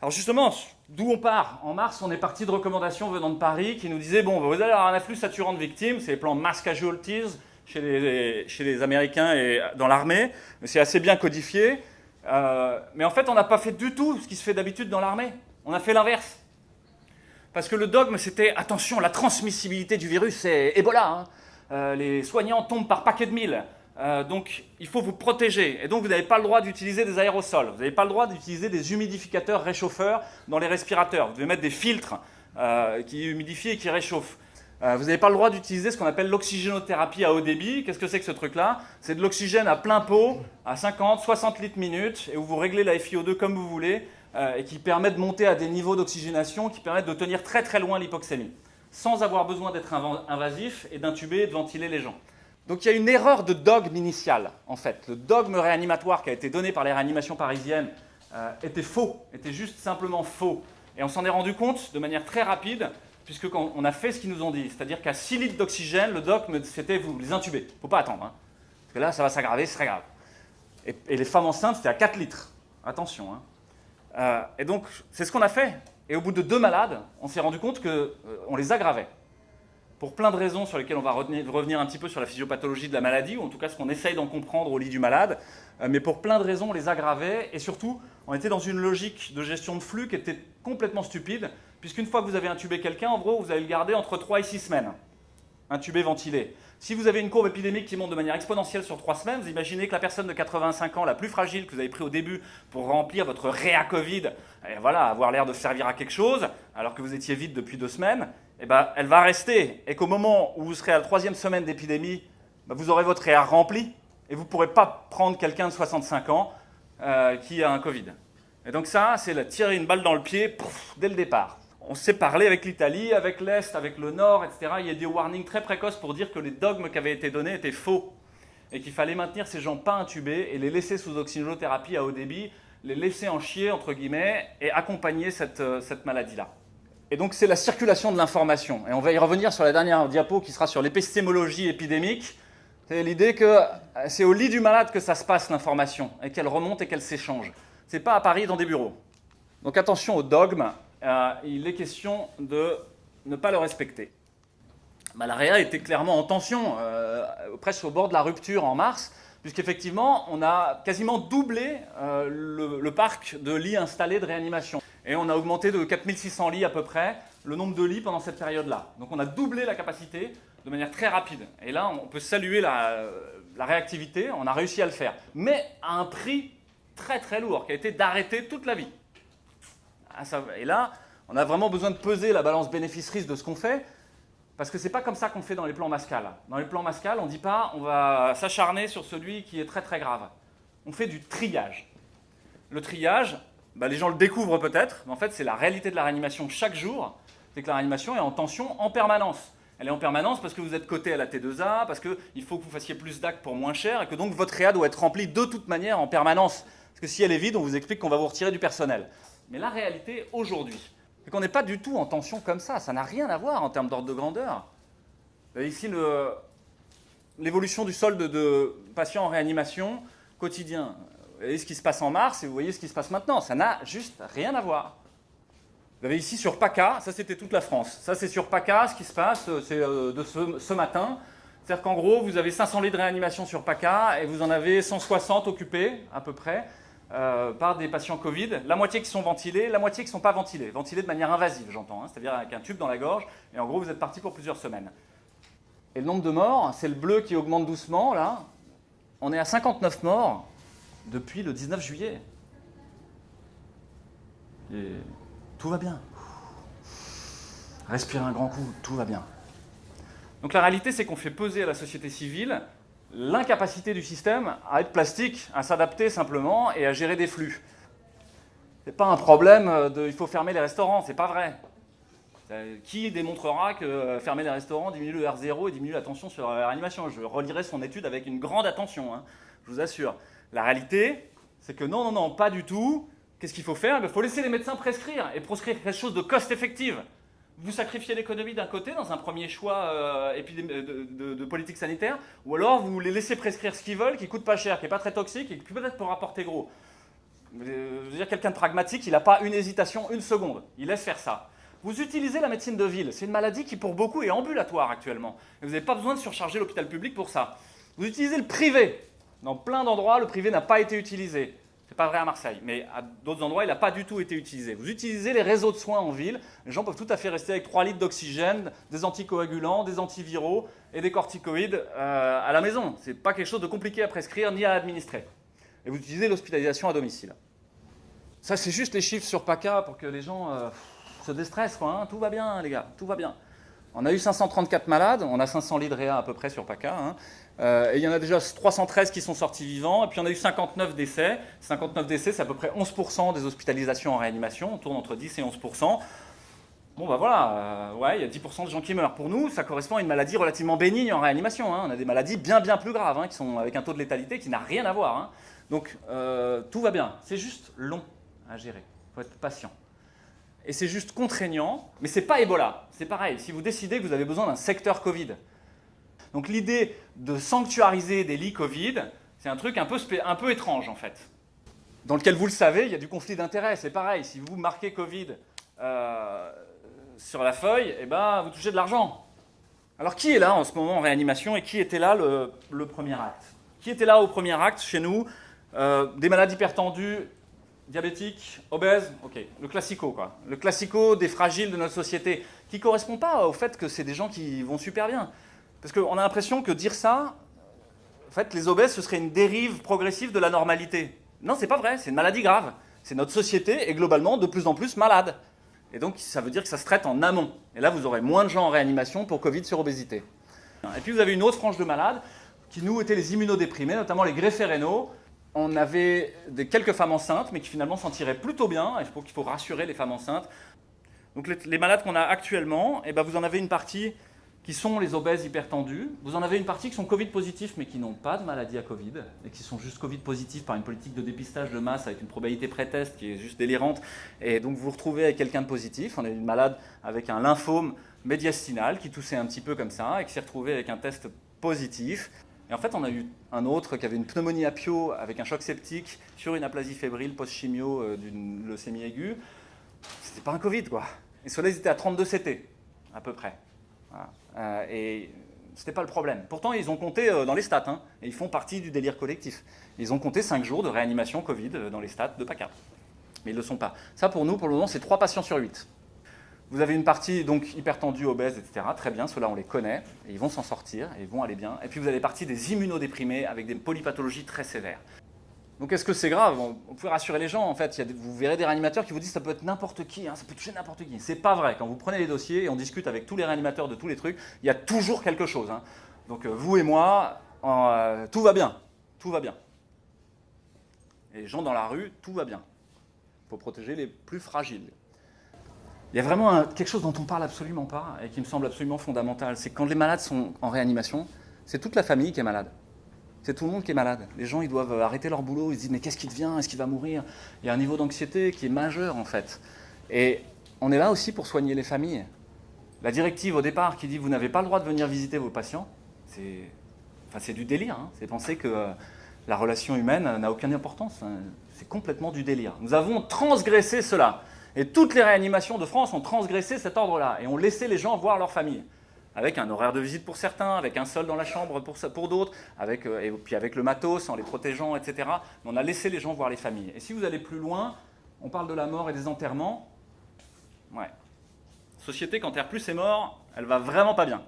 Alors justement, d'où on part? En mars, on est parti de recommandations venant de Paris qui nous disaient, bon, vous allez avoir un afflux saturant de victimes, c'est les plans mass casualties chez les Américains et dans l'armée, c'est assez bien codifié. Mais en fait, on n'a pas fait du tout ce qui se fait d'habitude dans l'armée. On a fait l'inverse. Parce que le dogme, c'était, attention, la transmissibilité du virus, c'est Ebola. Les soignants tombent par paquets de mille. Donc, il faut vous protéger. Et donc, vous n'avez pas le droit d'utiliser des aérosols. Vous n'avez pas le droit d'utiliser des humidificateurs réchauffeurs dans les respirateurs. Vous devez mettre des filtres qui humidifient et qui réchauffent. Vous n'avez pas le droit d'utiliser ce qu'on appelle l'oxygénothérapie à haut débit. Qu'est-ce que c'est que ce truc-là? C'est de l'oxygène à plein pot, à 50, 60 litres minute, et où vous réglez la FiO2 comme vous voulez, et qui permet de monter à des niveaux d'oxygénation qui permettent de tenir très très loin l'hypoxémie, sans avoir besoin d'être invasif et d'intuber et de ventiler les gens. Donc il y a une erreur de dogme initial, en fait. Le dogme réanimatoire qui a été donné par les réanimations parisiennes était faux, était juste simplement faux. Et on s'en est rendu compte de manière très rapide, puisque quand on a fait ce qu'ils nous ont dit, c'est-à-dire qu'à 6 litres d'oxygène, le dogme, c'était vous les intuber. Il ne faut pas attendre, parce que là, ça va s'aggraver, c'est très grave. Et les femmes enceintes, c'était à 4 litres. Attention. Et donc, c'est ce qu'on a fait. Et au bout de 2 malades, on s'est rendu compte qu'on les aggravait. Pour plein de raisons sur lesquelles on va revenir un petit peu sur la physiopathologie de la maladie, ou en tout cas ce qu'on essaye d'en comprendre au lit du malade. Mais pour plein de raisons, on les aggravait. Et surtout, on était dans une logique de gestion de flux qui était complètement stupide, puisqu'une fois que vous avez intubé quelqu'un, en gros, vous allez le garder entre 3 et 6 semaines. Intubé, ventilé. Si vous avez une courbe épidémique qui monte de manière exponentielle sur 3 semaines, vous imaginez que la personne de 85 ans, la plus fragile que vous avez pris au début pour remplir votre réa-Covid, et voilà, avoir l'air de servir à quelque chose, alors que vous étiez vide depuis 2 semaines, eh ben, elle va rester. Et qu'au moment où vous serez à la 3e semaine d'épidémie, ben, vous aurez votre réa rempli, et vous ne pourrez pas prendre quelqu'un de 65 ans qui a un Covid. Et donc ça, c'est tirer une balle dans le pied dès le départ. On s'est parlé avec l'Italie, avec l'Est, avec le Nord, etc. Il y a des warnings très précoces pour dire que les dogmes qui avaient été donnés étaient faux et qu'il fallait maintenir ces gens pas intubés et les laisser sous oxygénothérapie à haut débit, les laisser en chier, entre guillemets, et accompagner cette maladie-là. Et donc c'est la circulation de l'information. Et on va y revenir sur la dernière diapo qui sera sur l'épistémologie épidémique. C'est l'idée que c'est au lit du malade que ça se passe l'information et qu'elle remonte et qu'elle s'échange. C'est pas à Paris dans des bureaux. Donc attention au dogme. Il est question de ne pas le respecter. La réa était clairement en tension, presque au bord de la rupture en mars, puisqu'effectivement, on a quasiment doublé le parc de lits installés de réanimation. Et on a augmenté de 4600 lits à peu près le nombre de lits pendant cette période-là. Donc on a doublé la capacité de manière très rapide. Et là, on peut saluer la réactivité, on a réussi à le faire. Mais à un prix très très lourd, qui a été d'arrêter toute la vie. Et là, on a vraiment besoin de peser la balance bénéfice-risque de ce qu'on fait, parce que ce n'est pas comme ça qu'on fait dans les plans Mascal. Dans les plans Mascal, on ne dit pas on va s'acharner sur celui qui est très très grave. On fait du triage. Le triage, les gens le découvrent peut-être, mais en fait c'est la réalité de la réanimation chaque jour, c'est que la réanimation est en tension en permanence. Elle est en permanence parce que vous êtes coté à la T2A, parce qu'il faut que vous fassiez plus d'actes pour moins cher, et que donc votre réa doit être remplie de toute manière en permanence. Parce que si elle est vide, on vous explique qu'on va vous retirer du personnel. Mais la réalité, aujourd'hui, c'est qu'on n'est pas du tout en tension comme ça. Ça n'a rien à voir en termes d'ordre de grandeur. Ici, l'évolution du solde de patients en réanimation quotidien. Vous voyez ce qui se passe en mars et vous voyez ce qui se passe maintenant. Ça n'a juste rien à voir. Vous avez ici sur PACA, ça c'était toute la France. Ça c'est sur PACA, ce qui se passe, c'est de ce matin. C'est-à-dire qu'en gros, vous avez 500 lits de réanimation sur PACA et vous en avez 160 occupés, à peu près. Par des patients Covid, la moitié qui sont ventilés, la moitié qui ne sont pas ventilés. Ventilés de manière invasive, j'entends, c'est-à-dire avec un tube dans la gorge, et en gros, vous êtes parti pour plusieurs semaines. Et le nombre de morts, c'est le bleu qui augmente doucement, là. On est à 59 morts depuis le 19 juillet. Et tout va bien. Respirez un grand coup, tout va bien. Donc la réalité, c'est qu'on fait peser à la société civile l'incapacité du système à être plastique, à s'adapter simplement et à gérer des flux. Ce n'est pas un problème il faut fermer les restaurants, c'est pas vrai. Qui démontrera que fermer les restaurants diminue le R0 et diminue la tension sur la réanimation? Je relirai son étude avec une grande attention, je vous assure. La réalité, c'est que non, pas du tout. Qu'est-ce qu'il faut faire? Il faut laisser les médecins prescrire et prescrire quelque chose de cost-effective. Vous sacrifiez l'économie d'un côté dans un premier choix de politique sanitaire, ou alors vous les laissez prescrire ce qu'ils veulent, qui coûte pas cher, qui n'est pas très toxique et qui peut-être pour rapporter gros. Je veux dire, quelqu'un de pragmatique, il n'a pas une hésitation, une seconde. Il laisse faire ça. Vous utilisez la médecine de ville. C'est une maladie qui, pour beaucoup, est ambulatoire actuellement. Et vous n'avez pas besoin de surcharger l'hôpital public pour ça. Vous utilisez le privé. Dans plein d'endroits, le privé n'a pas été utilisé. C'est pas vrai à Marseille, mais à d'autres endroits, il n'a pas du tout été utilisé. Vous utilisez les réseaux de soins en ville. Les gens peuvent tout à fait rester avec 3 litres d'oxygène, des anticoagulants, des antiviraux et des corticoïdes à la maison. Ce n'est pas quelque chose de compliqué à prescrire ni à administrer. Et vous utilisez l'hospitalisation à domicile. Ça, c'est juste les chiffres sur PACA pour que les gens se déstressent, quoi, hein. Tout va bien, les gars, tout va bien. On a eu 534 malades, on a 500 lits de réa à peu près sur PACA, hein. Et il y en a déjà 313 qui sont sortis vivants, et puis on a eu 59 décès. 59 décès, c'est à peu près 11% des hospitalisations en réanimation, on tourne entre 10 et 11%. Bon, bah voilà, ouais, il y a 10% de gens qui meurent. Pour nous, ça correspond à une maladie relativement bénigne en réanimation, hein. On a des maladies bien plus graves, hein, qui sont avec un taux de létalité qui n'a rien à voir, hein. Donc, tout va bien. C'est juste long à gérer. Il faut être patient. Et c'est juste contraignant, mais ce n'est pas Ebola. C'est pareil, si vous décidez que vous avez besoin d'un secteur Covid. Donc l'idée de sanctuariser des lits Covid, c'est un truc un peu étrange, en fait. Dans lequel, vous le savez, il y a du conflit d'intérêts. C'est pareil, si vous marquez Covid sur la feuille, eh ben, vous touchez de l'argent. Alors, qui est là en ce moment en réanimation et qui était là le premier acte? Qui était là au premier acte chez nous? Des malades hypertendus, diabétiques, obèses, ok, le classico, quoi. Le classico des fragiles de notre société, qui ne correspond pas au fait que c'est des gens qui vont super bien. Parce qu'on a l'impression que dire ça, en fait, les obèses, ce serait une dérive progressive de la normalité. Non, c'est pas vrai, c'est une maladie grave. C'est notre société est globalement de plus en plus malade. Et donc, ça veut dire que ça se traite en amont. Et là, vous aurez moins de gens en réanimation pour Covid sur obésité. Et puis, vous avez une autre frange de malades qui, nous, étaient les immunodéprimés, notamment les greffés rénaux. On avait quelques femmes enceintes, mais qui finalement s'en tiraient plutôt bien. Il faut rassurer les femmes enceintes. Donc les malades qu'on a actuellement, eh ben, vous en avez une partie qui sont les obèses hypertendus. Vous en avez une partie qui sont Covid positifs, mais qui n'ont pas de maladie à Covid, et qui sont juste Covid positifs par une politique de dépistage de masse avec une probabilité pré-test qui est juste délirante. Et donc vous vous retrouvez avec quelqu'un de positif. On a une malade avec un lymphome médiastinal qui toussait un petit peu comme ça, et qui s'est retrouvé avec un test positif. Et en fait, on a eu un autre qui avait une pneumonie apio avec un choc septique sur une aplasie fébrile post-chimio d'une leucémie aiguë. C'était pas un Covid, quoi. Et ceux-là, ils étaient à 32 CT, à peu près. Voilà. Et c'était pas le problème. Pourtant, ils ont compté dans les stats, hein, et ils font partie du délire collectif. Ils ont compté 5 jours de réanimation Covid dans les stats de PACA. Mais ils ne le sont pas. Ça, pour nous, pour le moment, c'est 3 patients sur 8. Vous avez une partie donc hypertendue, obèse, etc. Très bien, ceux-là on les connaît, et ils vont s'en sortir, et ils vont aller bien. Et puis vous avez partie des immunodéprimés avec des polypathologies très sévères. Donc est-ce que c'est grave? On peut rassurer les gens, en fait. Vous verrez des réanimateurs qui vous disent que ça peut être n'importe qui, hein, ça peut toucher n'importe qui. C'est pas vrai. Quand vous prenez les dossiers et on discute avec tous les réanimateurs de tous les trucs, il y a toujours quelque chose, hein. Donc vous et moi, tout va bien. Tout va bien. Et les gens dans la rue, tout va bien. Il faut protéger les plus fragiles. Il y a vraiment quelque chose dont on ne parle absolument pas et qui me semble absolument fondamental. C'est que quand les malades sont en réanimation, c'est toute la famille qui est malade. C'est tout le monde qui est malade. Les gens, ils doivent arrêter leur boulot, ils se disent « mais qu'est-ce qui devient? Est-ce qu'il va mourir ?» Il y a un niveau d'anxiété qui est majeur, en fait. Et on est là aussi pour soigner les familles. La directive, au départ, qui dit « vous n'avez pas le droit de venir visiter vos patients », c'est du délire, hein. C'est penser que la relation humaine n'a aucune importance, hein. C'est complètement du délire. Nous avons transgressé cela. Et toutes les réanimations de France ont transgressé cet ordre-là et ont laissé les gens voir leur famille. Avec un horaire de visite pour certains, avec un seul dans la chambre pour d'autres, et puis avec le matos, en les protégeant, etc. Mais on a laissé les gens voir les familles. Et si vous allez plus loin, on parle de la mort et des enterrements. Ouais. Société, quand Airplus est mort, elle va vraiment pas bien.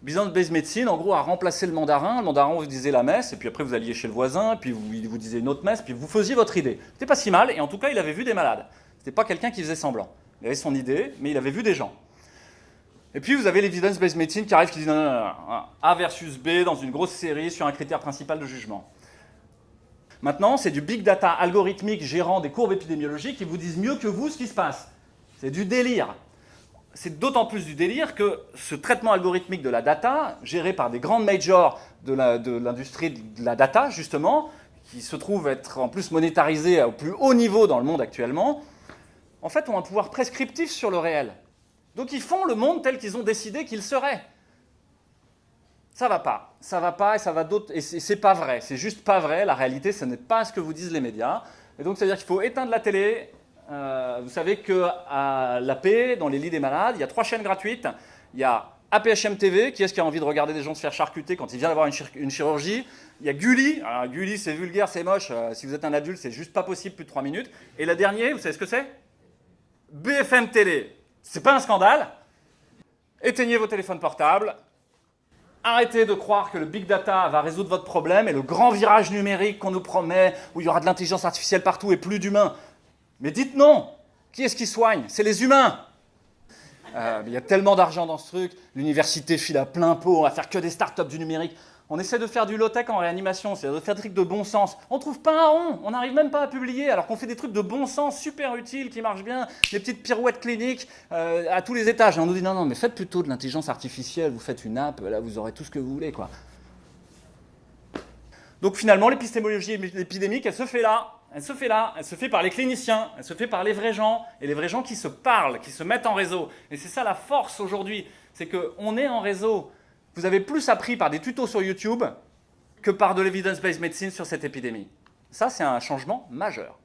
Business-based medicine, en gros, a remplacé le mandarin. Le mandarin, vous disiez la messe, et puis après, vous alliez chez le voisin, puis vous disiez une autre messe, puis vous faisiez votre idée. C'était pas si mal, et en tout cas, il avait vu des malades. C'était pas quelqu'un qui faisait semblant. Il avait son idée, mais il avait vu des gens. Et puis, vous avez l'evidence-based medicine qui arrive, qui dit non, A versus B dans une grosse série sur un critère principal de jugement. Maintenant, c'est du big data algorithmique gérant des courbes épidémiologiques qui vous disent mieux que vous ce qui se passe. C'est du délire. C'est d'autant plus du délire que ce traitement algorithmique de la data, géré par des grandes majors de l'industrie de la data, justement, qui se trouve être en plus monétarisé au plus haut niveau dans le monde actuellement, en fait, ont un pouvoir prescriptif sur le réel. Donc ils font le monde tel qu'ils ont décidé qu'il serait. Ça va pas, et ça va d'autres, et c'est pas vrai, c'est juste pas vrai. La réalité, ce n'est pas ce que vous disent les médias. Et donc, c'est-à-dire qu'il faut éteindre la télé. Vous savez qu'à l'AP, dans les lits des malades, il y a 3 chaînes gratuites. Il y a APHM TV, qui est-ce qui a envie de regarder des gens se faire charcuter quand il vient d'avoir une chirurgie. Il y a Gulli. Alors, Gulli, c'est vulgaire, c'est moche. Si vous êtes un adulte, c'est juste pas possible, plus de 3 minutes. Et la dernière, vous savez ce que c'est? BFM Télé. C'est pas un scandale. Éteignez vos téléphones portables. Arrêtez de croire que le big data va résoudre votre problème et le grand virage numérique qu'on nous promet, où il y aura de l'intelligence artificielle partout et plus d'humains. Mais dites non. Qui est-ce qui soigne? C'est les humains. Il y a tellement d'argent dans ce truc. L'université file à plein pot. On va faire que des startups du numérique. On essaie de faire du low-tech en réanimation, c'est-à-dire de faire des trucs de bon sens. On ne trouve pas un rond, on n'arrive même pas à publier, alors qu'on fait des trucs de bon sens super utiles, qui marchent bien, des petites pirouettes cliniques à tous les étages. Et on nous dit non, non, mais faites plutôt de l'intelligence artificielle, vous faites une app, là vous aurez tout ce que vous voulez, quoi. Donc finalement, l'épistémologie épidémique, elle se fait là. Elle se fait là, elle se fait par les cliniciens, elle se fait par les vrais gens, et les vrais gens qui se parlent, qui se mettent en réseau. Et c'est ça la force aujourd'hui, c'est qu'on est en réseau. Vous avez plus appris par des tutos sur YouTube que par de l'evidence-based medicine sur cette épidémie. Ça, c'est un changement majeur.